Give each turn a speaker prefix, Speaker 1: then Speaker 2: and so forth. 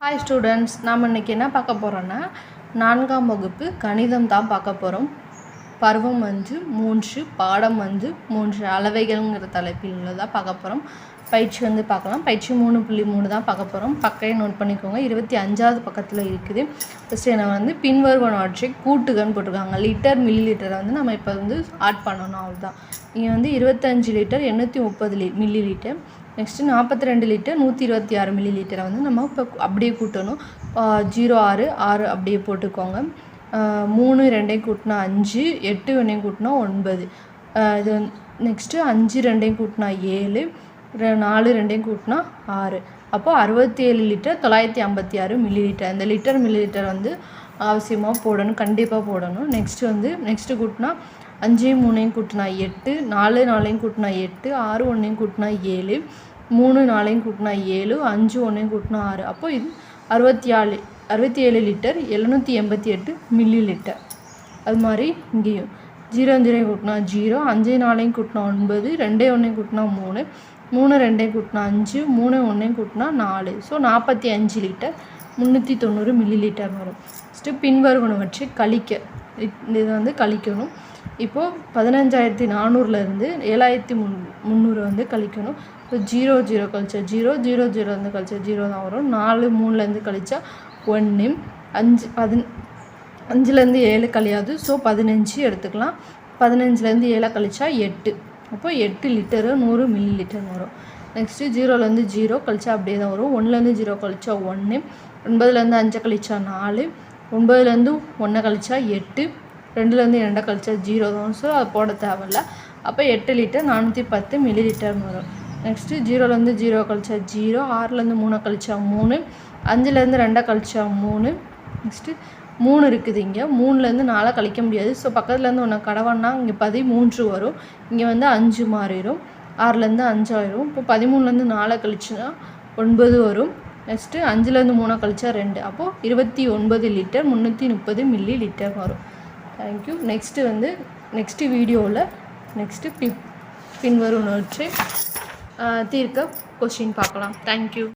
Speaker 1: Hi students, நாம் இன்னைக்கு என்ன பார்க்க போறோம்னா நான்காம் வகுப்பு கணிதம் தான் பார்க்க போறோம். பருவம் 3 பாடம் 3 அளவைகள்ங்கிற தலைப்பில் உள்ளதா பார்க்க போறோம். பயிற்சி பார்க்கலாம். பயிற்சி 3.3 தான் பார்க்க போறோம். பக்கையை நோட் பண்ணிக்கோங்க. 25வது பக்கத்துல இருக்குது. ஃபர்ஸ்ட் என்ன பின்வருவனவற்றை கூட்டுகன்னு போட்டுருக்காங்க. லிட்டர் மில்லி லிட்டரை நம்ம இப்போ ஆட் பண்ணணும் அவ்வளவுதான். இங்க 25 litre 830 milli litre. Next 42 litre 126 milli லிட்டரை நம்ம இப்போ அப்படியே கூட்டணும். 06 6 அப்படியே போட்டுக்கோங்க. 3 2 கூட்டினா 5, 8 1 கூட்டினா 9. இது நெக்ஸ்ட்டு 5 2 கூட்டினா 7, 4 2 கூட்டினா 6. அப்போது 67 லிட்டர் 956 மில்லி லிட்டர். அந்த லிட்டர் மில்லி லிட்டர் அவசியமாக போடணும், கண்டிப்பாக போடணும். நெக்ஸ்ட்டு கூட்டினா 5 3 கூட்டினா 8, 4 4 கூட்டினா 8, 6 1 கூட்டினா 7, 3 4 கூட்டினா 7, 5 1 கூட்டினா 6. அப்போ இது 67 லிட்டர் 788 மில்லி லிட்டர். அது மாதிரி இங்கேயும் 0 0 கூட்டினா 0, 5 4 கூட்டினா 9, 2 1 கூட்டினா 3, 3 2 கூட்டினா 5, 3 1 கூட்டினா 4. ஸோ 45 லிட்டர் 390 மில்லி லிட்டர் வரும். ஃபஸ்ட்டு பின்வருவனவற்றை கழிக்க இது கழிக்கணும். இப்போது 15,400லேருந்து 7,300 கழிக்கணும். இப்போ 0 0 கழிச்சா 0, 0 0 கழிச்சா 0 தான் வரும். 4 3லேருந்து கழிச்சா 1, 5லேருந்து 7 கழியாது. ஸோ 15 எடுத்துக்கலாம். 15லேருந்து 7 கழிச்சா 8. அப்போ 8 லிட்டரு 100 மில்லி லிட்டர் வரும். நெக்ஸ்ட்டு 0லேருந்து 0 கழிச்சா அப்படியே தான் வரும். 1லேருந்து 0 கழிச்சா 1, 9லேருந்து 5 கழிச்சா 4, 9லேருந்து 1 கழிச்சா 8, 2லேருந்து 2 கழிச்சா 0 தான். ஸோ அது போட தேவையில்ல. அப்போ 8 லிட்டர் 410 மில்லி லிட்டர் வரும். நெக்ஸ்ட்டு 0லேருந்து 0 கழிச்சா 0, 6லேருந்து 3 கழிச்சா 3, 5லேருந்து 2 கழிச்சா 3. நெக்ஸ்ட்டு 3 இருக்குது. இங்கே 3லேருந்து 4 கழிக்க முடியாது. ஸோ பக்கத்துலேருந்து 1 கடவானா இங்கே 13 வரும். இங்கே 5 மாறிடும். 6லேருந்து 5 ஆயிரும். இப்போ 13லேருந்து 4 கழிச்சுனா 9 வரும். நெக்ஸ்ட்டு 5லேருந்து 3 கழிச்சா 2. அப்போது 29 லிட்டர் 330 மில்லி லிட்டர் வரும். தேங்க்யூ. நெக்ஸ்ட்டு வீடியோவில் பின்வருவனவற்றை தீர்க்க கொஸ்டின் பார்க்கலாம். தேங்க்யூ.